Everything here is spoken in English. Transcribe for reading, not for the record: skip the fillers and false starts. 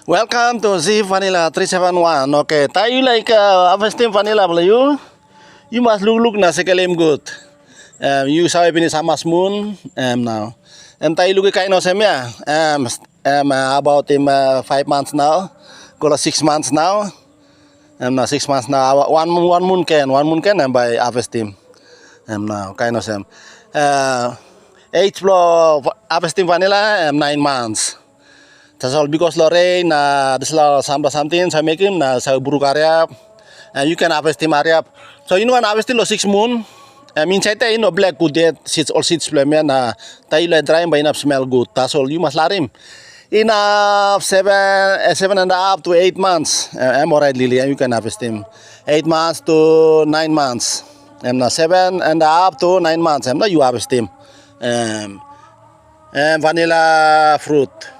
Welcome to Z Vanilla 371. Okay, tayo like harvesting vanilla pala you. You must look na sekalim good. You saw it in Samas moon now. Tayo look kain osem ya. About 5 months now. Kola 6 months now. Now 6 months now. One moon can by harvesting. Now kain osem. Age flow harvesting vanilla 9 months. That's all because the rain, this is something so make him sa buru karya, and you can harvest him area. So you know an harvest lo 6 moon. Inside you know black good dead seeds all seeds flame na tayo la dry by enough smell good. That's all you must let him. In 7.5 to 8 months, I'm alright Lily, and you can harvest him. 8 months to 9 months, and 7.5 to 9 months, and now you harvest him. Vanilla fruit.